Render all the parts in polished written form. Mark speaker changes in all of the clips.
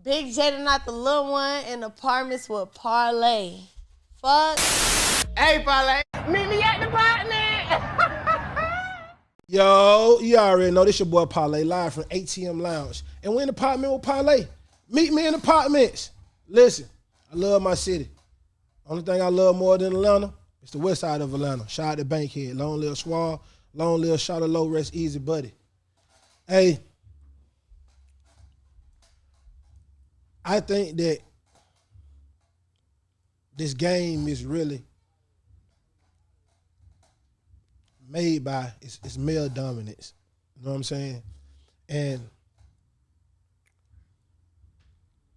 Speaker 1: Big Jaida, not the little one, in Apartments with Parlay. Fuck.
Speaker 2: Hey, Parlay.
Speaker 1: Meet me at the apartment.
Speaker 3: Yo, you already know this your boy Parlay live from ATM Lounge. And we're in the apartment with Parlay. Meet me in Apartments. Listen, I love my city. Only thing I love more than Atlanta is the west side of Atlanta. Shout out to Bankhead. Long live Swall. Long live Shout out Low Rest Easy Buddy. Hey, I think that this game is really made by it's male dominance. You know what I'm saying? And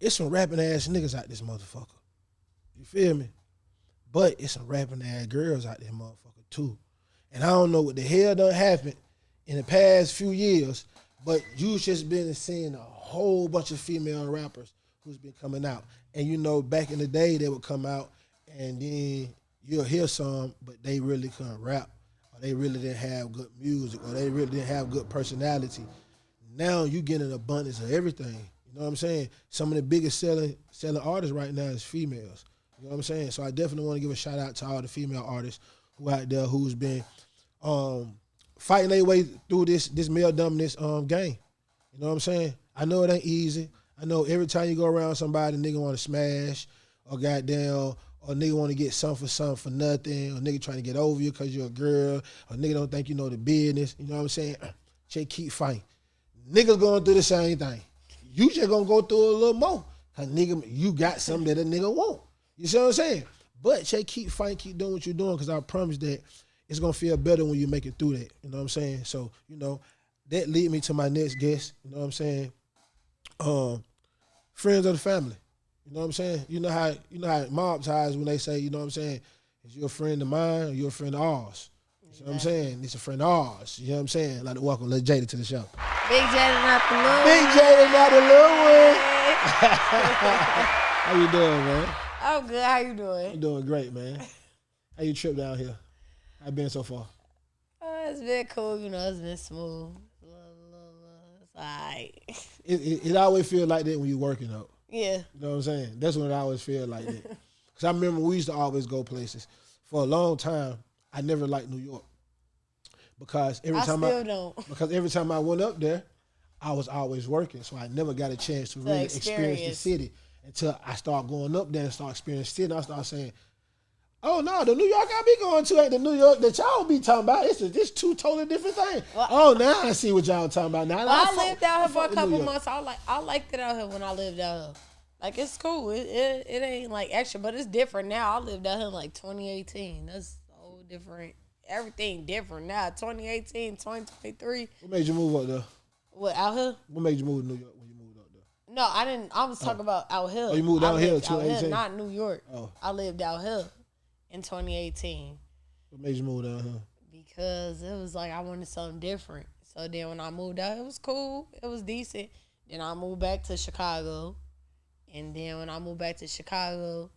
Speaker 3: it's some rapping ass niggas out this motherfucker. You feel me? But it's some rapping ass girls out there motherfucker too. And I don't know what the hell done happened in the past few years, but you just been seeing a whole bunch of female rappers who's been coming out. And you know, back in the day they would come out and then you'll hear some, but they really couldn't rap. Or they really didn't have good music, or they really didn't have good personality. Now you get an abundance of everything. You know what I'm saying? Some of the biggest selling artists right now is females. You know what I'm saying? So I definitely want to give a shout out to all the female artists who out there who's been fighting their way through this male dominance game. You know what I'm saying? I know it ain't easy. I know every time you go around somebody, nigga want to smash, or goddamn, or nigga want to get something for nothing, or nigga trying to get over you because you're a girl, or nigga don't think you know the business. You know what I'm saying? Just keep fighting. Niggas going through the same thing. You just gonna go through a little more. Cause nigga, you got something that a nigga want. You see what I'm saying? But just keep fighting, keep doing what you're doing, because I promise that it's gonna feel better when you make it through that. You know what I'm saying? So, you know, that lead me to my next guest. You know what I'm saying? Friends of the family. You know what I'm saying? You know how mob ties when they say, you know what I'm saying, is you a friend of mine or you a friend of ours? You know what I'm saying? It's a friend of ours. You know what I'm saying? I'd like to welcome Lil Jaida to the show.
Speaker 1: Big Jaida, not the little one.
Speaker 3: Big Jaida, not the little one. How you doing, man?
Speaker 1: I'm good. How you doing?
Speaker 3: I'm doing great, man. How you trip down here? How you been so far?
Speaker 1: Oh, it's been cool. You know, it's been smooth. It's all right.
Speaker 3: It always feels like that when you're working out.
Speaker 1: Yeah.
Speaker 3: You know what I'm saying? That's when it always feel like that. Because I remember we used to always go places. For a long time, I never liked New York. Because every time I went up there, I was always working. So I never got a chance to really experience the city until I start going up there and start experiencing the city. And I start saying, oh no, the New York I be going to ain't the New York that y'all be talking about. It's two totally different things. Well, now I see what y'all talking about. Now
Speaker 1: I lived out here for a couple months. I liked it out here when I lived out here. Like, it's cool. It ain't like extra, but it's different now. I lived out here in like 2018. That's so different. Everything different now. 2018, 2023.
Speaker 3: What made you move up there?
Speaker 1: What, out here?
Speaker 3: What made you move to New York when you moved up there?
Speaker 1: No, I didn't. I was talking about out here.
Speaker 3: Oh, you moved out here in
Speaker 1: 2018? Not New York.
Speaker 3: Oh.
Speaker 1: I lived out here in 2018.
Speaker 3: What made you move down here?
Speaker 1: Because it was like I wanted something different. So then when I moved out, it was cool. It was decent. Then I moved back to Chicago. And then when I moved back to Chicago,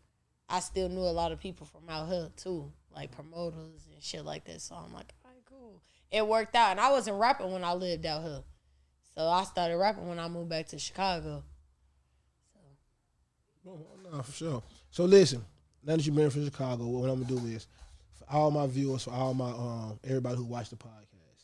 Speaker 1: I still knew a lot of people from out here too, like promoters and shit like that. So I'm like, all right, cool. It worked out. And I wasn't rapping when I lived out here. So I started rapping when I moved back to Chicago.
Speaker 3: No, for sure. So listen, now that you've been from Chicago, what I'm gonna do is, for all my viewers, for all my everybody who watch the podcast,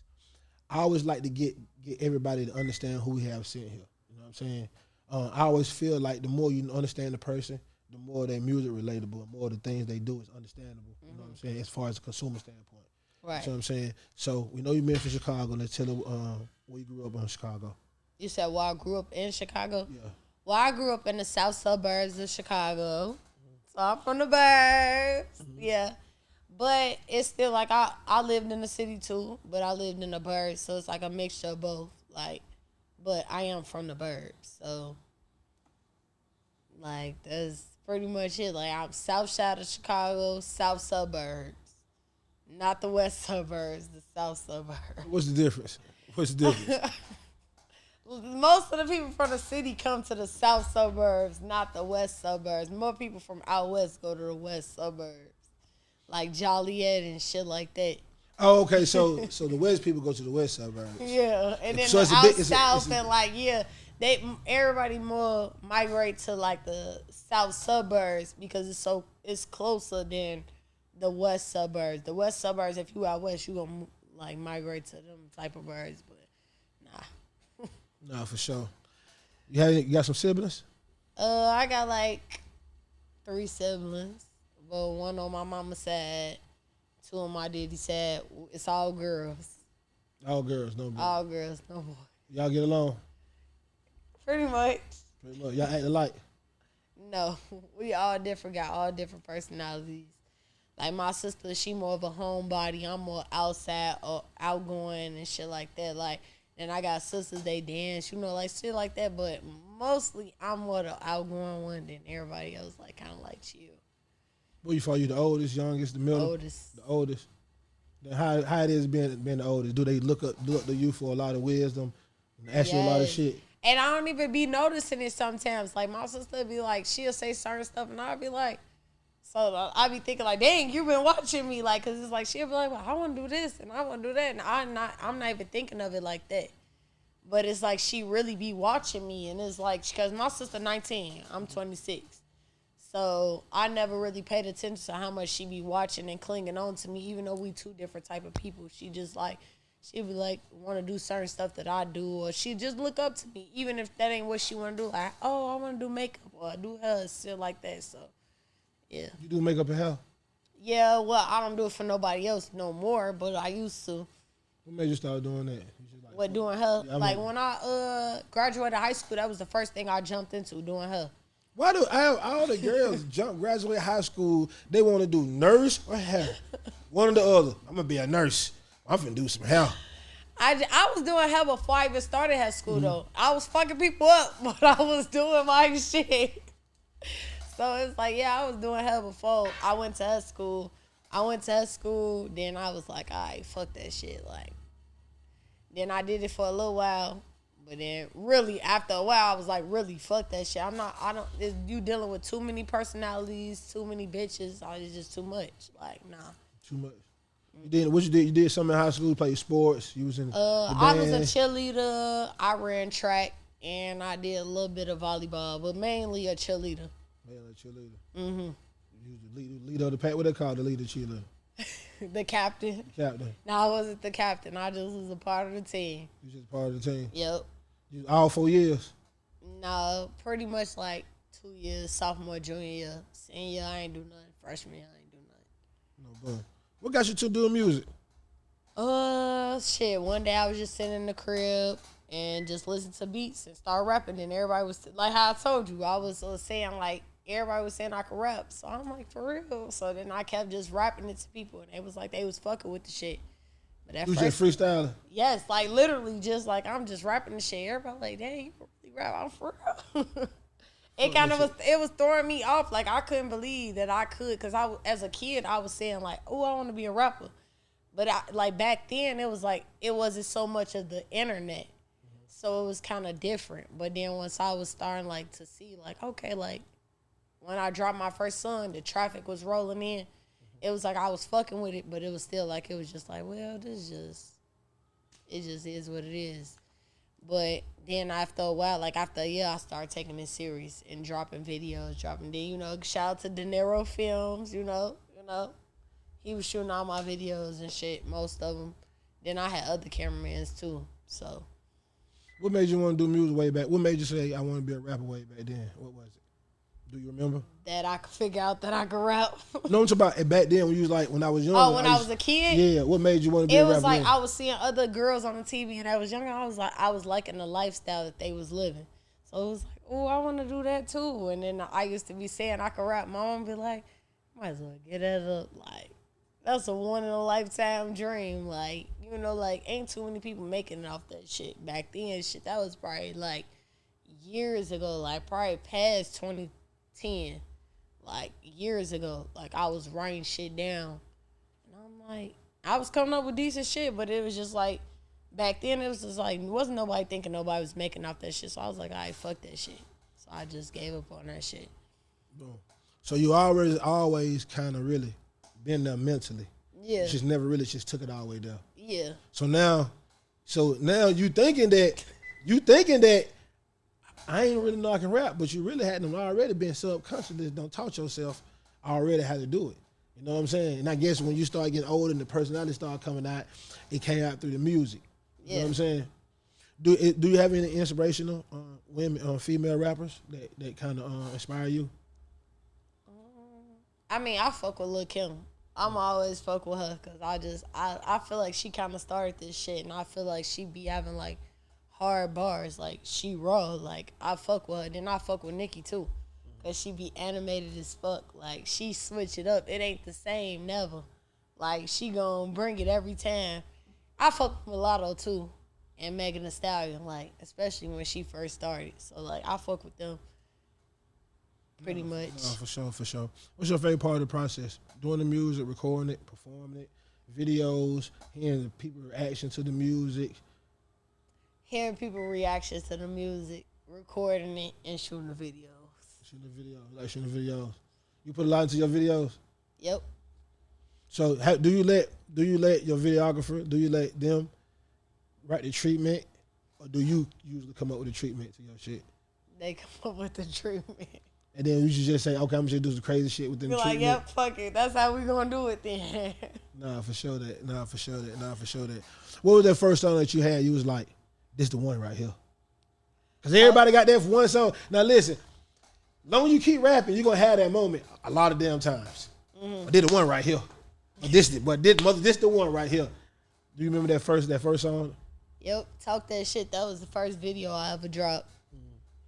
Speaker 3: I always like to get everybody to understand who we have sitting here. You know what I'm saying? I always feel like the more you understand the person, the more their music relatable, and more the things they do is understandable. You know what I'm saying? As far as a consumer standpoint.
Speaker 1: Right.
Speaker 3: You know what I'm saying? So we know you've been from Chicago. Let's tell them where you grew up in Chicago.
Speaker 1: You said, well, I grew up in Chicago?
Speaker 3: Yeah.
Speaker 1: Well, I grew up in the south suburbs of Chicago. So I'm from the burbs. Yeah. But it's still like I lived in the city too, but I lived in the burbs. So it's like a mixture of both. Like, but I am from the burbs. So, like, that's pretty much it. Like, I'm south side of Chicago, south suburbs. Not the west suburbs, the south suburbs.
Speaker 3: What's the difference?
Speaker 1: Most of the people from the city come to the south suburbs, not the west suburbs. More people from out west go to the west suburbs, like Joliet and shit like that.
Speaker 3: Oh, okay. So the west people go to the west suburbs.
Speaker 1: Yeah, and then
Speaker 3: So
Speaker 1: the out south and like, yeah, everybody more migrate to like the south suburbs because it's closer than the west suburbs. The west suburbs, if you out west, you gonna like migrate to them type of birds, but nah.
Speaker 3: Nah, for sure. You got some siblings?
Speaker 1: I got like 3 siblings, but one on my mama's side, 2 on my daddy's side. It's all girls.
Speaker 3: All girls, no boy.
Speaker 1: All girls, no boy.
Speaker 3: Y'all get along?
Speaker 1: Pretty much.
Speaker 3: Y'all act alike?
Speaker 1: No, we all different. Got all different personalities. Like my sister, she more of a homebody. I'm more outside or outgoing and shit like that. Like, and I got sisters, they dance, like shit like that. But mostly, I'm more the outgoing one than everybody else. Like, kind of like chill.
Speaker 3: What you for? You the oldest, youngest, the middle?
Speaker 1: Oldest.
Speaker 3: The oldest. Then how it is being the oldest? Do they look up to you for a lot of wisdom and ask you a lot of shit?
Speaker 1: And I don't even be noticing it sometimes. Like, my sister be like, she'll say certain stuff, and I'll be like, so I be thinking like, dang, you been watching me, like, cause it's like she'll be like, well, I want to do this and I want to do that, and I'm not even thinking of it like that. But it's like she really be watching me, and it's like, cause my sister 19, I'm 26, so I never really paid attention to how much she be watching and clinging on to me, even though we 2 different type of people. She just like, she be like, want to do certain stuff that I do, or she just look up to me, even if that ain't what she want to do. Like, oh, I want to do makeup or I do hair, shit like that. So. Yeah.
Speaker 3: You do makeup and hair?
Speaker 1: Yeah, well, I don't do it for nobody else no more, but I used to.
Speaker 3: What made you start doing that?
Speaker 1: What, doing hair? Yeah, like when I graduated high school, that was the first thing I jumped into, doing hair.
Speaker 3: Why do all the girls graduate high school, they want to do nurse or hair? One or the other. I'm going to be a nurse. I'm finna do some hair.
Speaker 1: I was doing hair before I even started high school, though. I was fucking people up, but I was doing my shit. So it's like, yeah, I was doing hair before I went to hair school. Then I was like, all right, fuck that shit. Like, then I did it for a little while, but then really after a while, I was like, really, fuck that shit. You dealing with too many personalities, too many bitches. It's just too much. Like, nah.
Speaker 3: Too much. What you did? You did something in high school, played sports. You was in the band.
Speaker 1: I was a cheerleader. I ran track, and I did a little bit of volleyball, but mainly a cheerleader.
Speaker 3: Cheerleader.
Speaker 1: Mm-hmm.
Speaker 3: You was the leader of the pack. What they call the leader cheerleader?
Speaker 1: The captain. No, I wasn't the captain. I just was a part of the team.
Speaker 3: You just part of the team?
Speaker 1: Yep.
Speaker 3: All 4 years?
Speaker 1: No, pretty much like 2 years. Sophomore, junior year. Senior year, I ain't do nothing. Freshman year, I ain't do nothing.
Speaker 3: No, boy. What got you to doing music?
Speaker 1: Shit. One day I was just sitting in the crib and just listening to beats and start rapping. And everybody was, like how I told you, I was saying like, everybody was saying I could rap. So I'm like, for real? So then I kept just rapping it to people. And it was like, they was fucking with the shit. But at
Speaker 3: you
Speaker 1: first,
Speaker 3: just freestyling?
Speaker 1: Yes, like literally just like, I'm just rapping the shit. Everybody like, dang, you really rap? I'm for real. It was throwing me off. Like, I couldn't believe that I could. Because as a kid, I was saying like, oh, I want to be a rapper. But like back then, it was like, it wasn't so much of the internet. So it was kind of different. But then once I was starting like to see like, okay, like, when I dropped my first song, the traffic was rolling in. It was like I was fucking with it, but it was still like, it was just like, well, it just is what it is. But then after a while, like after a year, I started taking it serious and dropping videos, then, shout out to De Niro Films, He was shooting all my videos and shit, most of them. Then I had other cameramans too, so.
Speaker 3: What made you want to do music way back? What made you say, I want to be a rapper way back then? What was it? Do you remember?
Speaker 1: That I could figure out that I could rap.
Speaker 3: No, I'm talking about back then when you was like, when I was young.
Speaker 1: Oh, when I was a kid?
Speaker 3: Yeah, what made you want to be a rapper?
Speaker 1: It was like
Speaker 3: then?
Speaker 1: I was seeing other girls on the TV and I was younger. I was liking the lifestyle that they was living. So it was like, oh, I want to do that too. And then I used to be saying I could rap. My mom be like, might as well get that up. Like, that's a one in a lifetime dream. Like, like ain't too many people making it off that shit. Back then, shit, that was probably like years ago, like probably past 2010. Like, years ago, like, I was writing shit down. And I'm like, I was coming up with decent shit, but it was just like, back then, it was just like, wasn't nobody thinking nobody was making off that shit. So I was like, all right, fuck that shit. So I just gave up on that shit.
Speaker 3: So you always kind of really been there mentally.
Speaker 1: Yeah.
Speaker 3: You just never really just took it all the way there.
Speaker 1: Yeah.
Speaker 3: So now you thinking that I ain't really know I can rap, but you really had them already been subconscious. Don't taught yourself already how to do it. You know what I'm saying? And I guess when you start getting older and the personality start coming out, it came out through the music. You know what I'm saying? Do you have any inspirational women, female rappers that kind of inspire you?
Speaker 1: I mean, I fuck with Lil' Kim. I'm always fuck with her because I feel like she kind of started this shit, and I feel like she be having like hard bars, like she raw. Like I fuck with her. Then I fuck with Nicki too, cause she be animated as fuck. Like she switch it up. It ain't the same never. Like she gon' bring it every time. I fuck with Mulatto too, and Megan Thee Stallion. Like especially when she first started. So like I fuck with them. Pretty much.
Speaker 3: No, for sure. What's your favorite part of the process? Doing the music, recording it, performing it, videos, hearing the people's reaction to the music.
Speaker 1: Hearing people's reactions to the music, recording it, and shooting the videos.
Speaker 3: Shooting the videos. You put a lot into your videos?
Speaker 1: Yep.
Speaker 3: So do you let your videographer, do you let them write the treatment, or do you usually come up with the treatment to your shit?
Speaker 1: They come up with the treatment.
Speaker 3: And then you should just say, okay, I'm just do some crazy shit within the treatment.
Speaker 1: Be like, yep, fuck it. That's how we gonna do it then.
Speaker 3: Nah, for sure that. What was that first song that you had? You was like, this the one right here. Because everybody got that one song. Now listen, long as you keep rapping, you're gonna have that moment a lot of damn times. I did the one right here. This the one right here. Do you remember that first song?
Speaker 1: Yep, talk that shit. That was the first video I ever dropped.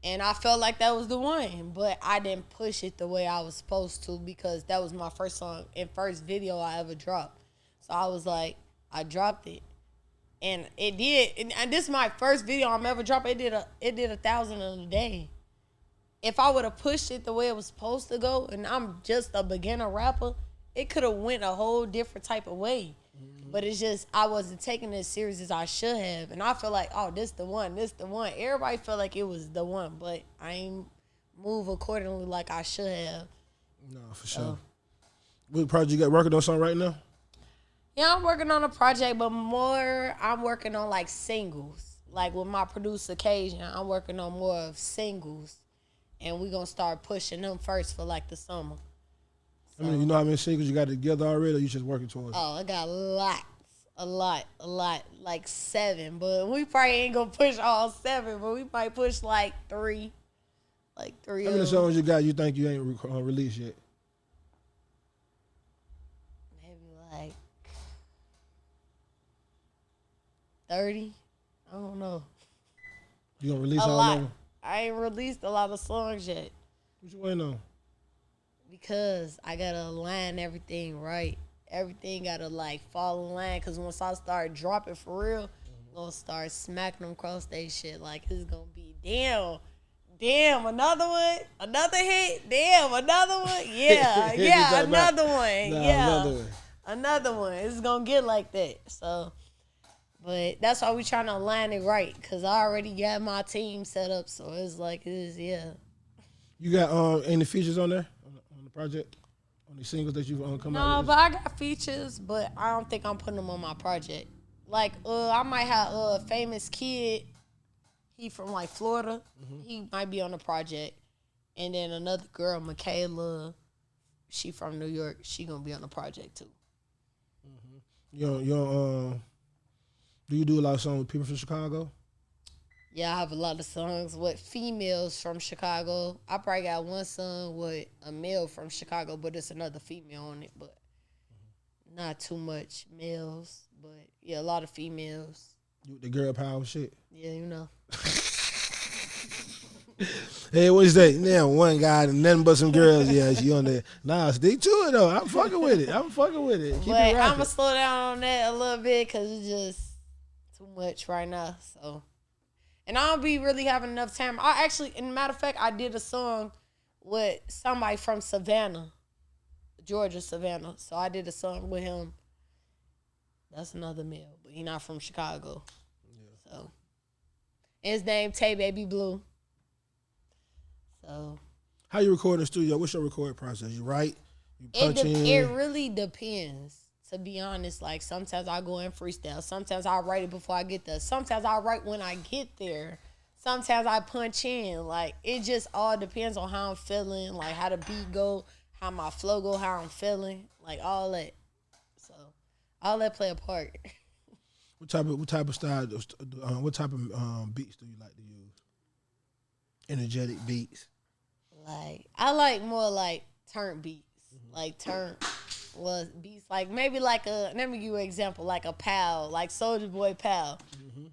Speaker 1: And I felt like that was the one, but I didn't push it the way I was supposed to because that was my first song and first video I ever dropped. So I was like, I dropped it. And it did, and this is my first video I'm ever dropping. It did 1,000 in a day. If I would have pushed it the way it was supposed to go, and I'm just a beginner rapper, it could have went a whole different type of way. But it's just, I wasn't taking it as serious as I should have. And I feel like, oh, this the one. Everybody felt like it was the one, but I ain't move accordingly like I should have.
Speaker 3: No, for sure. What project you got working on something right now?
Speaker 1: Yeah, I'm working on a project, but more I'm working on like singles. Like with my producer Cajun, I'm working on more of singles. And we're going to start pushing them first for like the summer.
Speaker 3: I mean, you know how many singles you got together already, or you just working towards it?
Speaker 1: Oh, I got a lot, like 7. But we probably ain't gonna push all 7, but we might push like 3. Like 3
Speaker 3: How many songs you got you think you ain't released yet?
Speaker 1: Maybe like 30. I don't know.
Speaker 3: You gonna release
Speaker 1: a
Speaker 3: all
Speaker 1: lot.
Speaker 3: of them?
Speaker 1: I ain't released a lot of songs yet.
Speaker 3: What you waiting on?
Speaker 1: Because I gotta align everything right. Everything gotta like fall in line. Cause once I start dropping for real, I'm gonna start smacking them across they shit. Like it's gonna be damn, another one, another hit, damn, another one, yeah, another one, another one. It's gonna get like that. So, but that's why we trying to align it right. Cause I already got my team set up. So it's like yeah.
Speaker 3: You got any features on there? Project on the singles that you've come out with?
Speaker 1: No, but I got features, but I don't think I'm putting them on my project. Like, I might have a famous kid. He from like Florida. He might be on the project, and then another girl, Michaela. She from New York. She gonna be on the project too.
Speaker 3: Do you do a lot of songs with people from Chicago?
Speaker 1: Yeah, I have a lot of songs with females from Chicago. I probably got one song with a male from Chicago, but it's another female on it. But not too much males. But yeah, a lot of females.
Speaker 3: The girl power shit.
Speaker 1: Yeah, you know.
Speaker 3: Hey, what is that? Now one guy and nothing but some girls. Yeah, she on there. Nah, stick to it though. I'm fucking with it. Keep
Speaker 1: but
Speaker 3: it
Speaker 1: I'm gonna slow down on that a little bit because it's just too much right now. So. And I don't be really having enough time. I actually, in matter of fact, I did a song with somebody from Savannah, Georgia, Savannah. So I did a song with him. That's another male, but he not from Chicago. Yeah. So, and his name Tay Baby Blue. So.
Speaker 3: How you record in the studio? What's your recording process? You write? You punch in?
Speaker 1: It really depends. To be honest, like sometimes I go in freestyle. Sometimes I write it before I get there. Sometimes I write when I get there. sometimes I punch in. Like, it just all depends on how I'm feeling, like how the beat go, how my flow go, how I'm feeling, like all that. So all that play a part.
Speaker 3: What type of style? What type of beats do you like to use? Energetic beats.
Speaker 1: Like, I like more like turn beats, like turn was beats, like maybe like a, let me give you an example, like a Pal, like Soldier Boy Pal.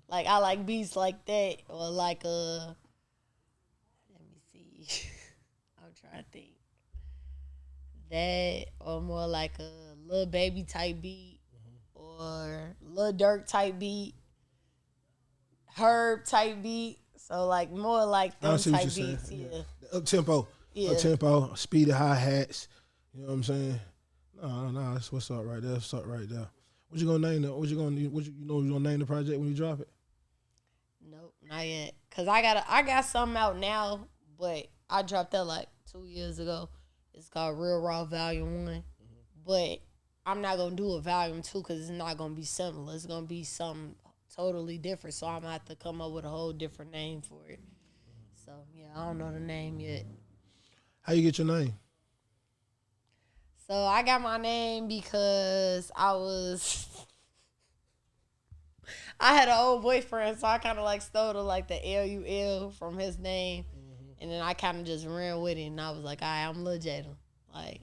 Speaker 1: Like, I like beats like that, or like a, let me see, I'm trying to think, that, or more like a Lil Baby type beat, or Lil Durk type beat, Herb type beat. So like more like
Speaker 3: I
Speaker 1: them
Speaker 3: see what you're
Speaker 1: type
Speaker 3: saying.
Speaker 1: beats, yeah.
Speaker 3: Up tempo, speedy hi hats. You know what I'm saying? No, that's what's up right there. What's up right there. What you gonna name that? What you gonna name the project when you drop it?
Speaker 1: Nope, not yet. Cause I got something out now, but I dropped that like 2 years ago. It's called Real Raw Volume 1. But I'm not gonna do a Volume 2 because it's not gonna be similar. It's gonna be something totally different. So I'm gonna have to come up with a whole different name for it. So yeah, I don't know the name yet.
Speaker 3: How you get your name?
Speaker 1: So I got my name because I had an old boyfriend, so I kind of like stole like the LUL from his name, and then I kind of just ran with it, and I was like, all right, I'm Lil Jaida, like,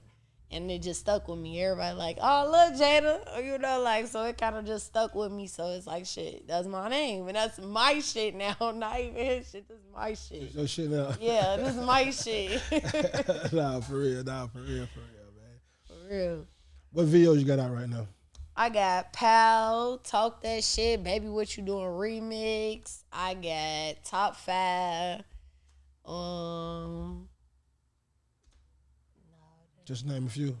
Speaker 1: and it just stuck with me. Everybody like, oh, Lil Jaida, you know, like, so it kind of just stuck with me. So it's like, shit, that's my name, and that's my shit now, not even his shit. This is my shit.
Speaker 3: Your shit now.
Speaker 1: Yeah, this is my shit.
Speaker 3: Nah, for real, man.
Speaker 1: For real.
Speaker 3: What videos you got out right now?
Speaker 1: I got Pal, Talk That Shit, Baby What You Doing remix. I got Top 5.
Speaker 3: Just name a few.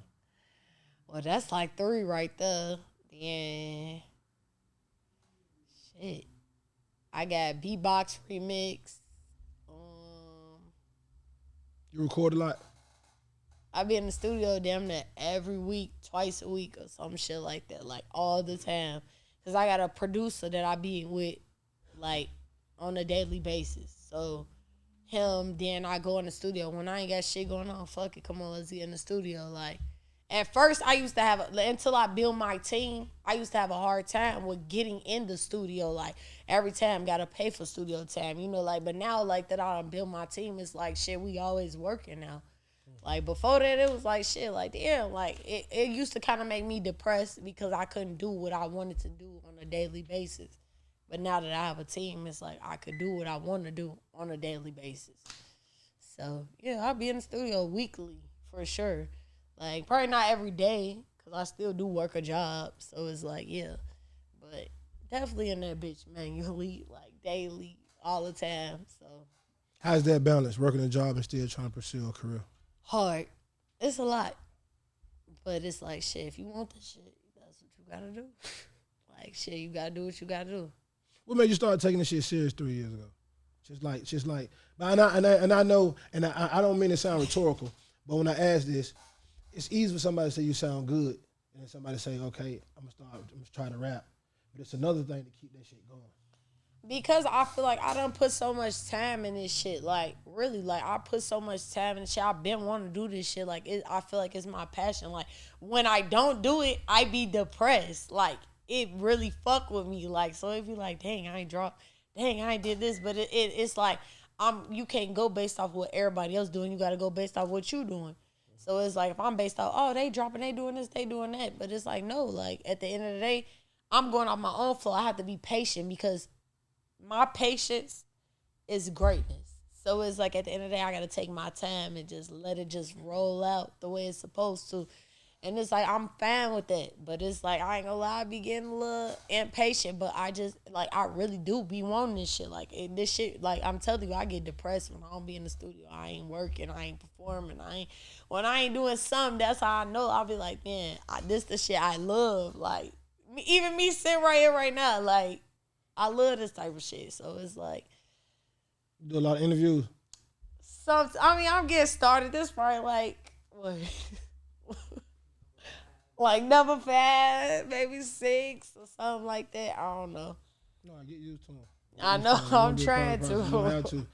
Speaker 1: Well, that's like 3 right there. Then shit. I got Beatbox remix.
Speaker 3: You record a lot?
Speaker 1: I be in the studio damn near every week, twice a week or some shit like that, like all the time. Cause I got a producer that I be with like on a daily basis. So him, then I go in the studio. When I ain't got shit going on, fuck it, come on, let's get in the studio. Like, at first I used to have, until I built my team, I used to have a hard time with getting in the studio. Like, every time gotta pay for studio time, you know, like, but now like that I done built my team, it's like shit, we always working now. Like, before that, it was like shit, like, damn, like, it used to kind of make me depressed because I couldn't do what I wanted to do on a daily basis. But now that I have a team, it's like I could do what I want to do on a daily basis. So, yeah, I'll be in the studio weekly for sure. Like, probably not every day because I still do work a job. So, it's like, yeah. But definitely in that bitch manually, like, daily, all the time. So,
Speaker 3: how's that balance, working a job and still trying to pursue a career?
Speaker 1: hard. It's a lot. But it's like, shit, if you want this shit, that's what you gotta do. Like, shit, you gotta do what you gotta do.
Speaker 3: What made you start taking this shit serious 3 years ago? Just like, but I know, and I don't mean to sound rhetorical, but when I ask this, it's easy for somebody to say you sound good, and somebody to say, okay, I'm gonna try to rap. But it's another thing to keep that shit going.
Speaker 1: Because I feel like I done put so much time in this shit. Like, really, like, I put so much time in this shit. I've been wanting to do this shit. Like, I feel like it's my passion. Like, when I don't do it, I be depressed. Like, it really fuck with me. Like, so it be like, dang, I ain't dropped. Dang, I ain't did this. But it's like, you can't go based off what everybody else doing. You got to go based off what you doing. So it's like, if I'm based off, oh, they dropping, they doing this, they doing that. But it's like, no. Like, at the end of the day, I'm going off my own flow. I have to be patient because my patience is greatness. So it's like, at the end of the day, I got to take my time and just let it just roll out the way it's supposed to. And it's like, I'm fine with that. But it's like, I ain't gonna lie, I be getting a little impatient. But I just, like, I really do be wanting this shit. Like, this shit, like, I'm telling you, I get depressed when I don't be in the studio. I ain't working, I ain't performing, when I ain't doing something, that's how I know. I'll be like, man, this the shit I love. Like, even me sitting right here right now, like, I love this type of shit. So it's like,
Speaker 3: You do a lot of interviews.
Speaker 1: I'm getting started. This probably like, what? Like number 5, maybe 6 or something like that. I don't know.
Speaker 3: No, I get used to them.
Speaker 1: I know. I'm trying to.
Speaker 3: You're gonna have to.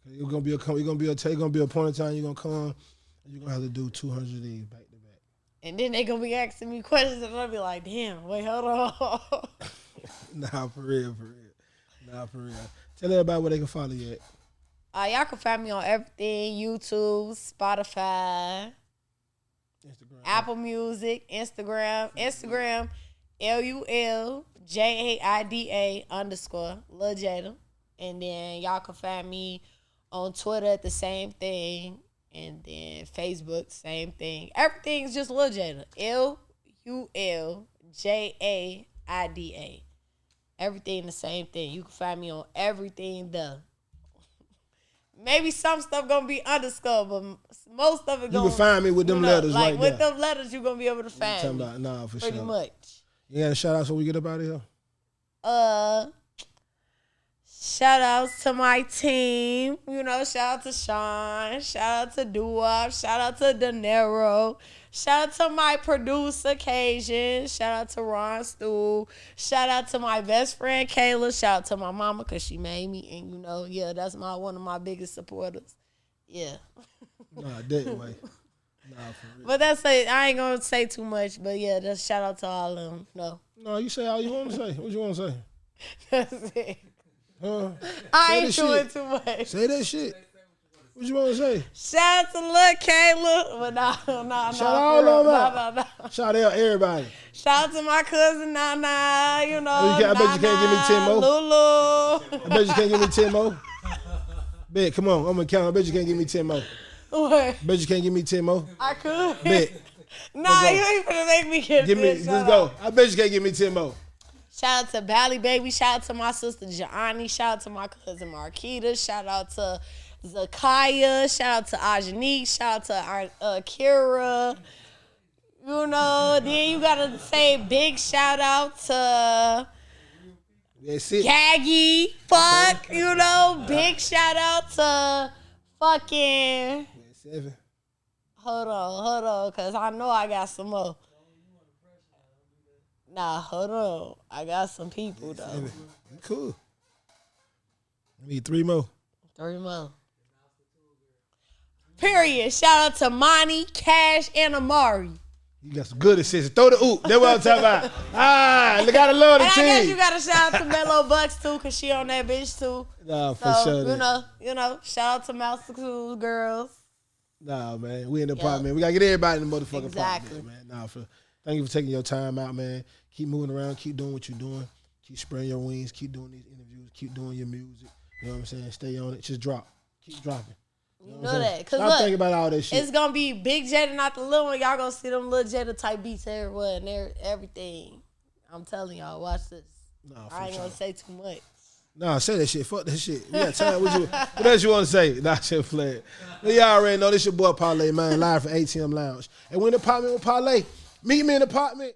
Speaker 3: You're gonna be a point in time you're gonna come and you're gonna have to do 200 of these back to back.
Speaker 1: And then they gonna be asking me questions and I'll be like, damn, wait, hold on.
Speaker 3: Nah, for real. Tell everybody where they can follow you at.
Speaker 1: Y'all can find me on everything: YouTube, Spotify,
Speaker 3: Instagram,
Speaker 1: Apple Music, Instagram, LULJAIDA_ Lil Jaida. And then y'all can find me on Twitter at the same thing. And then Facebook, same thing. Everything's just Lil Jaida. LULJAIDA. Everything the same thing. You can find me on everything there. Maybe some stuff gonna be underscore, but most of it
Speaker 3: you can find me with them letters
Speaker 1: like
Speaker 3: right
Speaker 1: with
Speaker 3: there.
Speaker 1: them letters, you gonna be able to find me.
Speaker 3: Nah, for
Speaker 1: pretty
Speaker 3: sure.
Speaker 1: much.
Speaker 3: You got a shout out so we get up out of here?
Speaker 1: Shout outs to my team. Shout out to Sean. Shout out to Dua. Shout out to De Niro. Shout out to my producer, Cajun. Shout out to Ron Stu. Shout out to my best friend, Kayla. Shout out to my mama because she made me. And, that's one of my biggest supporters. Yeah.
Speaker 3: Nah, that way. Nah, for real.
Speaker 1: But that's it. I ain't going to say too much. But, yeah, just shout out to all of them. No,
Speaker 3: you say all you want to say. What you want to say?
Speaker 1: That's it.
Speaker 3: I
Speaker 1: ain't doing too much.
Speaker 3: Say that shit. What you want to say?
Speaker 1: Shout out to Lil Kayla. But nah.
Speaker 3: Shout out all of them out.
Speaker 1: Nah.
Speaker 3: Shout out everybody.
Speaker 1: Shout out to my cousin Nana.
Speaker 3: I bet you can't give me 10 more.
Speaker 1: Lulu.
Speaker 3: I bet you can't give me 10 more. Bet, come on. I'm going to count. I bet you can't give me 10 more.
Speaker 1: What?
Speaker 3: I bet you can't give me 10 more.
Speaker 1: I could.
Speaker 3: Bet.
Speaker 1: Nah, you ain't finna make me get this.
Speaker 3: Let's go. I bet you can't give me 10 more.
Speaker 1: Shout out to Bally Baby. Shout out to my sister Johnny. Shout out to my cousin Marquita. Shout out to Zakaya. Shout out to Ajanique. Shout out to Kira. Then you gotta say big shout out to
Speaker 3: That's it.
Speaker 1: Gaggy. Fuck, big shout out to fucking.
Speaker 3: 7.
Speaker 1: Hold on, cause I know I got some more. Nah, hold on. I got some people, though.
Speaker 3: 7. Cool. I need 3 more.
Speaker 1: 3 more. Period. Shout out to Monty, Cash, and Amari.
Speaker 3: You got some good assists. Throw the oop. That's what I'm talking about. They got to love the
Speaker 1: And
Speaker 3: team.
Speaker 1: I guess you got to shout out to Mellow Bucks, too, because she on that bitch, too.
Speaker 3: Nah, for sure.
Speaker 1: Shout out to Mouse School girls.
Speaker 3: Nah, man. We in the apartment. We got to get everybody in the motherfucking
Speaker 1: Exactly.
Speaker 3: apartment, man. Thank you for taking your time out, man. Keep moving around. Keep doing what you're doing. Keep spreading your wings. Keep doing these interviews. Keep doing your music. You know what I'm saying? Stay on it. Just drop. Keep dropping.
Speaker 1: You know that. Cause
Speaker 3: Stop thinking about all that shit.
Speaker 1: It's gonna be Big Jada, not the little one. Y'all gonna see them little Jada type beats everywhere and everything. I'm telling y'all, watch this.
Speaker 3: Nah,
Speaker 1: I ain't gonna say too much.
Speaker 3: Nah, say that shit. Fuck that shit. We got time. What else you want to say? Nah, shit flag. But y'all already know this your boy Parlay, man. Live from ATM Lounge. And we're in the apartment with Parlay. Meet me in the apartment.